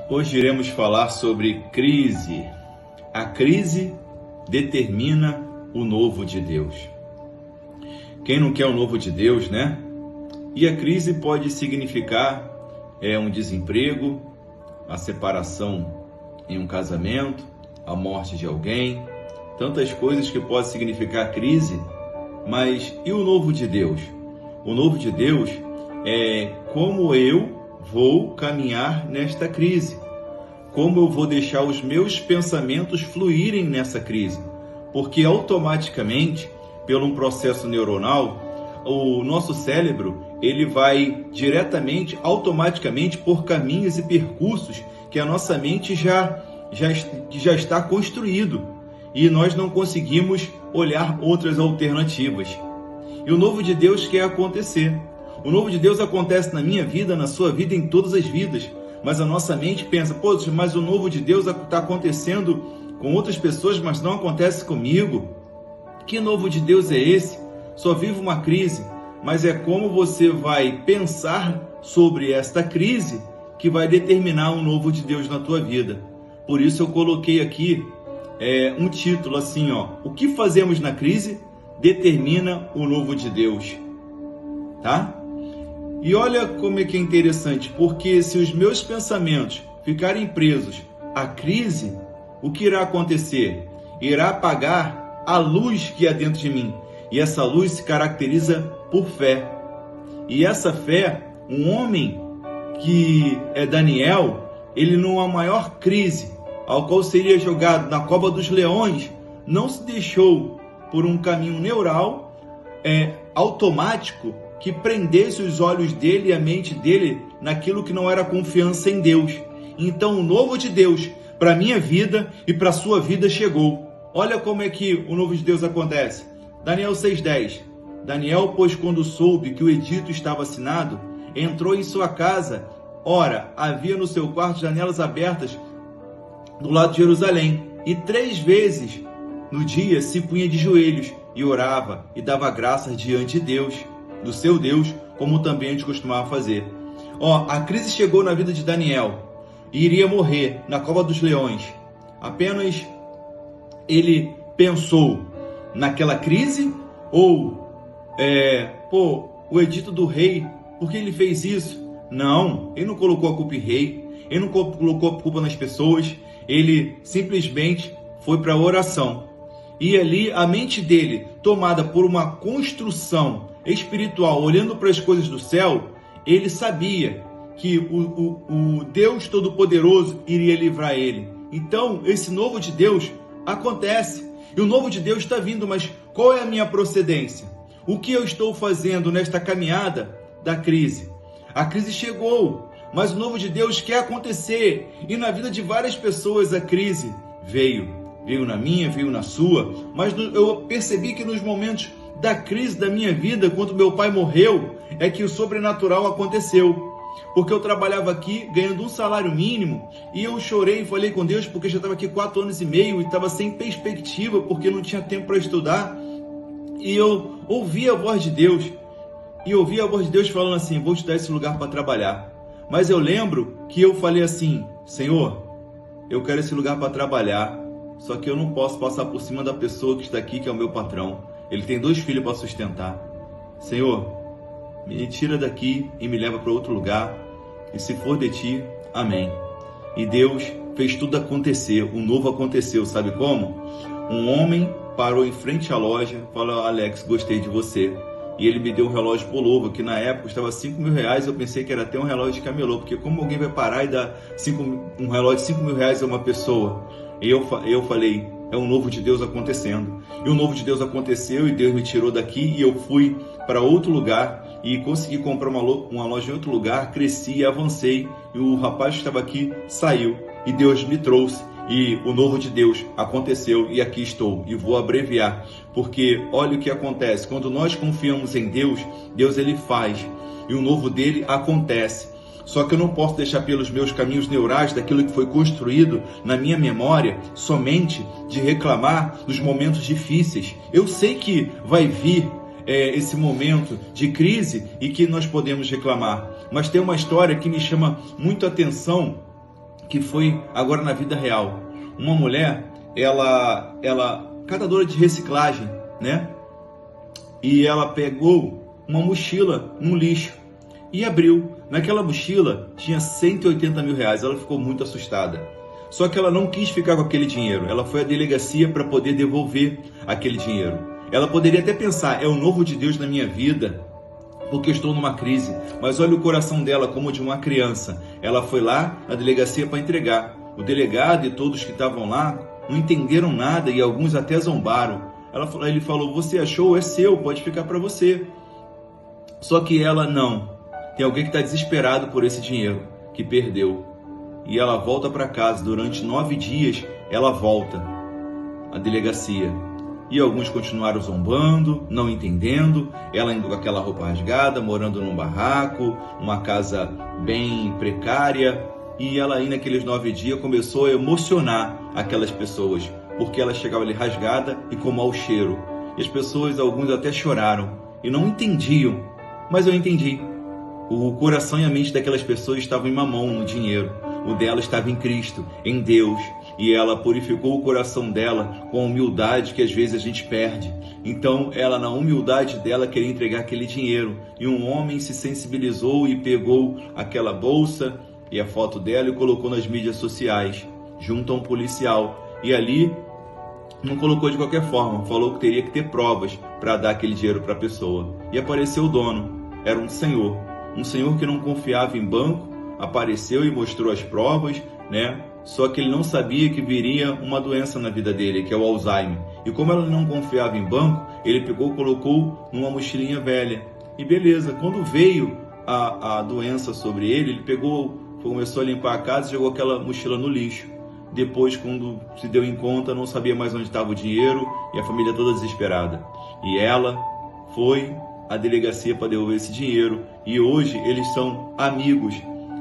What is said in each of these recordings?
Hoje iremos falar sobre crise. A crise determina o novo de Deus. Quem não quer o novo de Deus, né? E a crise pode significar um desemprego, a separação em um casamento, a morte de alguém, tantas coisas que pode significar crise. Mas e o novo de Deus? O novo de Deus é como eu vou caminhar nesta crise, como eu vou deixar os meus pensamentos fluírem nessa crise, porque automaticamente, pelo um processo neuronal, o nosso cérebro ele vai diretamente, automaticamente, por caminhos e percursos que a nossa mente já está construído, e nós não conseguimos olhar outras alternativas. E o novo de Deus quer acontecer. O novo de Deus acontece na minha vida, na sua vida, em todas as vidas. Mas a nossa mente pensa, poxa, mas o novo de Deus está acontecendo com outras pessoas, mas não acontece comigo. Que novo de Deus é esse? Só vivo uma crise. Mas é como você vai pensar sobre esta crise que vai determinar um novo de Deus na tua vida. Por isso eu coloquei aqui um título assim, o que fazemos na crise determina o novo de Deus. Tá? E olha como é que é interessante, porque se os meus pensamentos ficarem presos à crise, o que irá acontecer? Irá apagar a luz que há dentro de mim. E essa luz se caracteriza por fé. E essa fé, um homem que é Daniel, ele numa maior crise, ao qual seria jogado na cova dos leões, não se deixou por um caminho neural, automático, que prendesse os olhos dele e a mente dele naquilo que não era confiança em Deus. Então o novo de Deus para a minha vida e para a sua vida chegou. Olha como é que o novo de Deus acontece. Daniel 6,10. Daniel, pois, quando soube que o edito estava assinado, entrou em sua casa. Ora, havia no seu quarto janelas abertas do lado de Jerusalém. E 3 vezes no dia se punha de joelhos e orava e dava graças diante de Deus, do seu Deus, como também a gente costumava fazer. A crise chegou na vida de Daniel e iria morrer na cova dos leões. Apenas ele pensou naquela crise ou o edito do rei, por que ele fez isso? Não, ele não colocou a culpa em rei, ele não colocou a culpa nas pessoas, ele simplesmente foi para a oração. E ali a mente dele, tomada por uma construção espiritual, olhando para as coisas do céu, ele sabia que o Deus Todo-Poderoso iria livrar ele. Então, esse novo de Deus acontece. E o novo de Deus está vindo, mas qual é a minha procedência? O que eu estou fazendo nesta caminhada da crise? A crise chegou, mas o novo de Deus quer acontecer. E na vida de várias pessoas a crise veio. Veio na minha, veio na sua, mas eu percebi que nos momentos da crise da minha vida, quando meu pai morreu, é que o sobrenatural aconteceu. Porque eu trabalhava aqui ganhando um salário mínimo e eu chorei e falei com Deus porque já estava aqui 4 anos e meio e estava sem perspectiva porque não tinha tempo para estudar. E eu ouvi a voz de Deus e ouvi a voz de Deus falando assim, vou te dar esse lugar para trabalhar. Mas eu lembro que eu falei assim, Senhor, eu quero esse lugar para trabalhar. Só que eu não posso passar por cima da pessoa que está aqui, que é o meu patrão. Ele tem 2 filhos para sustentar. Senhor, me tira daqui e me leva para outro lugar. E se for de ti, amém. E Deus fez tudo acontecer. O novo aconteceu. Sabe como? Um homem parou em frente à loja e falou, Alex, gostei de você. E ele me deu um relógio Polovo, que na época custava R$5.000. Eu pensei que era até um relógio de camelô, porque como alguém vai parar e dar um relógio de R$5.000 a uma pessoa? E eu falei, é um novo de Deus acontecendo. E o novo de Deus aconteceu e Deus me tirou daqui e eu fui para outro lugar e consegui comprar uma loja em outro lugar, cresci e avancei. E o rapaz que estava aqui saiu e Deus me trouxe. E o novo de Deus aconteceu e aqui estou. E vou abreviar, porque olha o que acontece. Quando nós confiamos em Deus, Deus ele faz. E o novo dele acontece. Só que eu não posso deixar pelos meus caminhos neurais, daquilo que foi construído na minha memória, somente de reclamar nos momentos difíceis. Eu sei que vai vir esse momento de crise e que nós podemos reclamar. Mas tem uma história que me chama muito a atenção, que foi agora na vida real. Uma mulher, ela catadora de reciclagem, né? E ela pegou uma mochila no lixo e abriu. Naquela mochila tinha 180 mil reais. Ela ficou muito assustada. Só que ela não quis ficar com aquele dinheiro. Ela foi à delegacia para poder devolver aquele dinheiro. Ela poderia até pensar, é o novo de Deus na minha vida, porque eu estou numa crise. Mas olha o coração dela como de uma criança. Ela foi lá na delegacia para entregar. O delegado e todos que estavam lá não entenderam nada e alguns até zombaram. Ele falou, você achou? É seu, pode ficar para você. Só que ela não. Tem alguém que está desesperado por esse dinheiro, que perdeu. E ela volta para casa. Durante 9 dias, ela volta à delegacia. E alguns continuaram zombando, não entendendo. Ela indo com aquela roupa rasgada, morando num barraco, numa casa bem precária. E ela aí naqueles 9 dias começou a emocionar aquelas pessoas, porque ela chegava ali rasgada e com mau cheiro. E as pessoas, alguns até choraram e não entendiam, mas eu entendi. O coração e a mente daquelas pessoas estavam em mamão, no dinheiro. O dela estava em Cristo, em Deus. E ela purificou o coração dela com a humildade que às vezes a gente perde. Então ela, na humildade dela, queria entregar aquele dinheiro. E um homem se sensibilizou e pegou aquela bolsa e a foto dela e colocou nas mídias sociais, junto a um policial. E ali não colocou de qualquer forma, falou que teria que ter provas para dar aquele dinheiro para a pessoa. E apareceu o dono, era um senhor que não confiava em banco, apareceu e mostrou as provas, né? Só que ele não sabia que viria uma doença na vida dele, que é o Alzheimer. E como ela não confiava em banco, ele pegou e colocou numa mochilinha velha. E beleza, quando veio a doença sobre ele começou a limpar a casa e jogou aquela mochila no lixo. Depois, quando se deu em conta, não sabia mais onde estava o dinheiro e a família toda desesperada. E ela foi à delegacia para devolver esse dinheiro e hoje eles são amigos.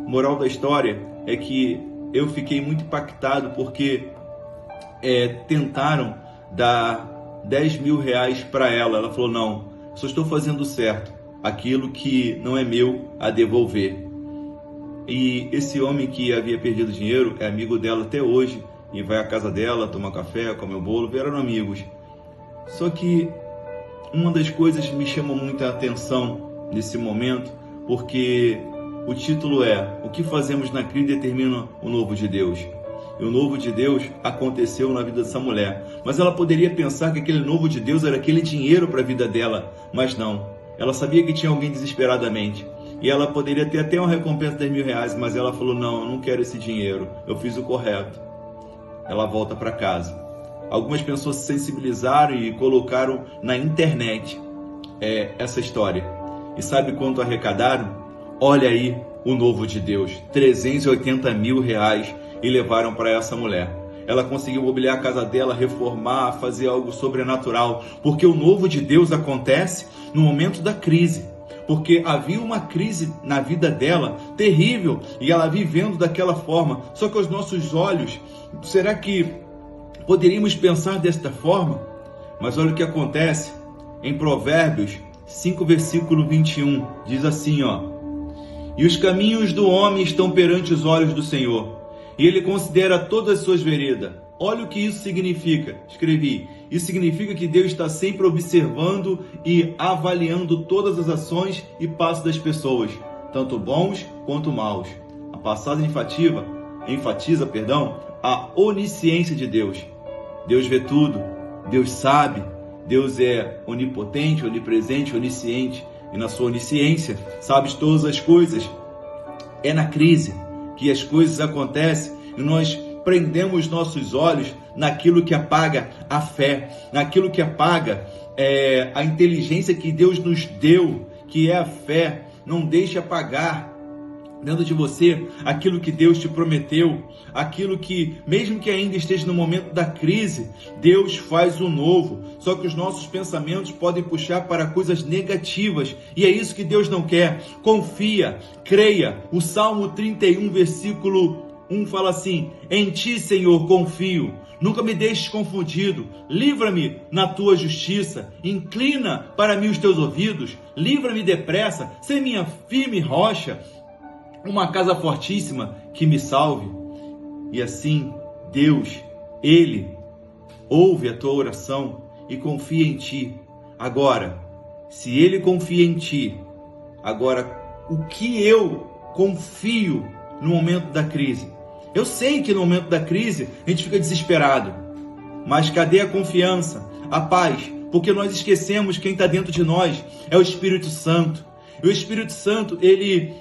Moral da história é que eu fiquei muito impactado porque tentaram dar 10 mil reais para ela. Ela falou, não, só estou fazendo certo, aquilo que não é meu a devolver. E esse homem que havia perdido dinheiro é amigo dela até hoje e vai à casa dela, toma café, come o bolo, vieram amigos. Só que uma das coisas que me chama muita atenção nesse momento, porque o título é O que fazemos na crise determina o novo de Deus. E o novo de Deus aconteceu na vida dessa mulher. Mas ela poderia pensar que aquele novo de Deus era aquele dinheiro para a vida dela. Mas não. Ela sabia que tinha alguém desesperadamente. E ela poderia ter até uma recompensa de 10 mil reais. Mas ela falou, não, eu não quero esse dinheiro. Eu fiz o correto. Ela volta para casa. Algumas pessoas se sensibilizaram e colocaram na internet essa história. E sabe quanto arrecadaram? Olha aí o novo de Deus, 380 mil reais e levaram para essa mulher. Ela conseguiu mobiliar a casa dela, reformar, fazer algo sobrenatural, porque o novo de Deus acontece no momento da crise. Porque havia uma crise na vida dela terrível e ela vivendo daquela forma. Só que aos nossos olhos, será que poderíamos pensar desta forma? Mas olha o que acontece em Provérbios 5, versículo 21. Diz assim, E os caminhos do homem estão perante os olhos do Senhor, e Ele considera todas as suas veredas. Olha o que isso significa. Escrevi. Isso significa que Deus está sempre observando e avaliando todas as ações e passos das pessoas, tanto bons quanto maus. A passagem enfatiza a onisciência de Deus. Deus vê tudo, Deus sabe, Deus é onipotente, onipresente, onisciente. E na sua onisciência, sabes todas as coisas. É na crise que as coisas acontecem e nós prendemos nossos olhos naquilo que apaga a fé, naquilo que apaga a inteligência que Deus nos deu, que é a fé. Não deixe apagar dentro de você aquilo que Deus te prometeu, aquilo que, mesmo que ainda esteja no momento da crise, Deus faz o novo. Só que os nossos pensamentos podem puxar para coisas negativas, e é isso que Deus não quer. Confia, creia. O Salmo 31, versículo 1 fala assim: em ti, Senhor, confio. Nunca me deixes confundido. Livra-me na tua justiça. Inclina para mim os teus ouvidos. Livra-me depressa. Sê minha firme rocha, uma casa fortíssima que me salve. E assim, Deus, Ele ouve a tua oração e confia em ti. Agora, se Ele confia em ti, agora, o que eu confio no momento da crise? Eu sei que no momento da crise a gente fica desesperado, mas cadê a confiança, a paz? Porque nós esquecemos quem está dentro de nós é o Espírito Santo. E o Espírito Santo, ele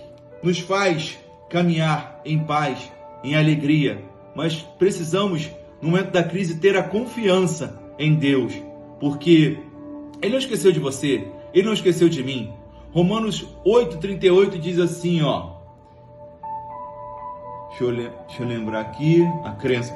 nos faz caminhar em paz, em alegria. Mas precisamos, no momento da crise, ter a confiança em Deus, porque Ele não esqueceu de você, Ele não esqueceu de mim. Romanos 8,38 diz assim, ó. Deixa eu lembrar aqui a crença.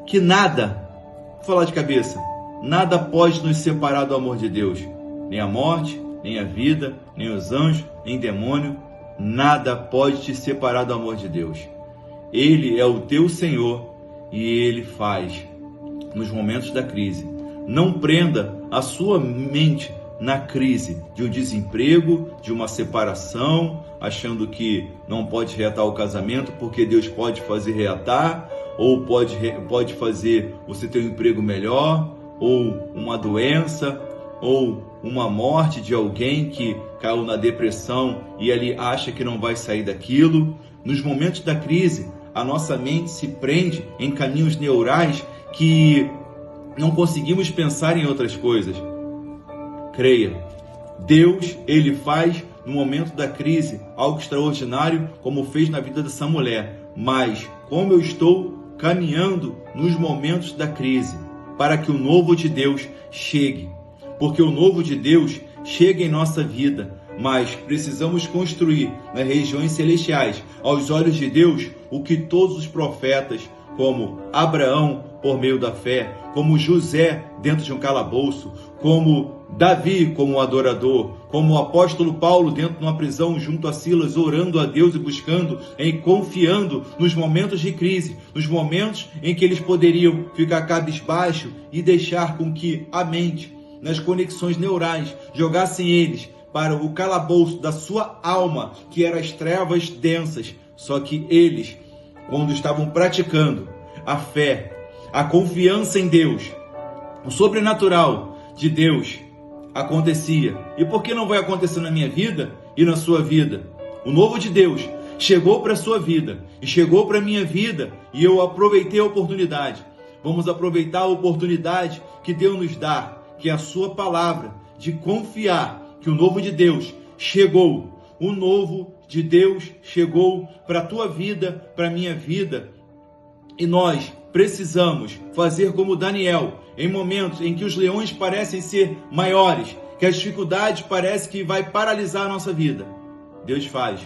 Que nada, vou falar de cabeça, nada pode nos separar do amor de Deus. Nem a morte, nem a vida, nem os anjos, nem demônio. Nada pode te separar do amor de Deus. Ele é o teu Senhor e Ele faz nos momentos da crise. Não prenda a sua mente na crise de um desemprego, de uma separação, achando que não pode reatar o casamento porque Deus pode fazer reatar, ou pode fazer você ter um emprego melhor, ou uma doença, ou uma morte de alguém que caiu na depressão e ele acha que não vai sair daquilo. Nos momentos da crise, a nossa mente se prende em caminhos neurais que não conseguimos pensar em outras coisas. Creia, Deus, Ele faz no momento da crise algo extraordinário, como fez na vida dessa mulher. Mas como eu estou caminhando nos momentos da crise, para que o novo de Deus chegue. Porque o novo de Deus chega em nossa vida, mas precisamos construir nas regiões celestiais, aos olhos de Deus, o que todos os profetas, como Abraão, por meio da fé, como José dentro de um calabouço, como Davi como adorador, como o apóstolo Paulo dentro de uma prisão junto a Silas, orando a Deus e buscando e confiando nos momentos de crise, nos momentos em que eles poderiam ficar cabisbaixo e deixar com que a mente, nas conexões neurais, jogassem eles para o calabouço da sua alma, que eram as trevas densas. Só que eles, quando estavam praticando a fé, a confiança em Deus, o sobrenatural de Deus acontecia. E por que não vai acontecer na minha vida e na sua vida? O novo de Deus chegou para a sua vida e chegou para a minha vida e eu aproveitei a oportunidade. Vamos aproveitar a oportunidade que Deus nos dá, que é a sua palavra, de confiar que o novo de Deus chegou. O novo de Deus chegou para a tua vida, para a minha vida. E nós precisamos fazer como Daniel, em momentos em que os leões parecem ser maiores, que as dificuldades parecem que vai paralisar a nossa vida. Deus faz,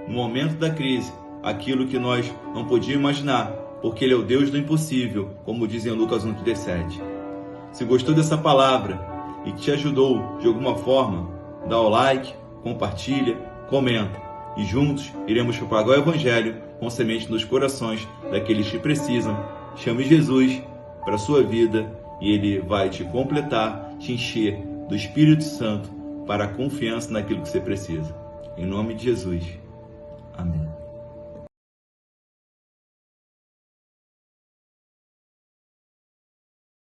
no momento da crise, aquilo que nós não podíamos imaginar, porque Ele é o Deus do impossível, como diz em Lucas 1,37. Se gostou dessa palavra e te ajudou de alguma forma, dá o like, compartilha, comenta. E juntos iremos propagar o Evangelho com semente nos corações daqueles que precisam. Chame Jesus para a sua vida e Ele vai te completar, te encher do Espírito Santo para a confiança naquilo que você precisa. Em nome de Jesus.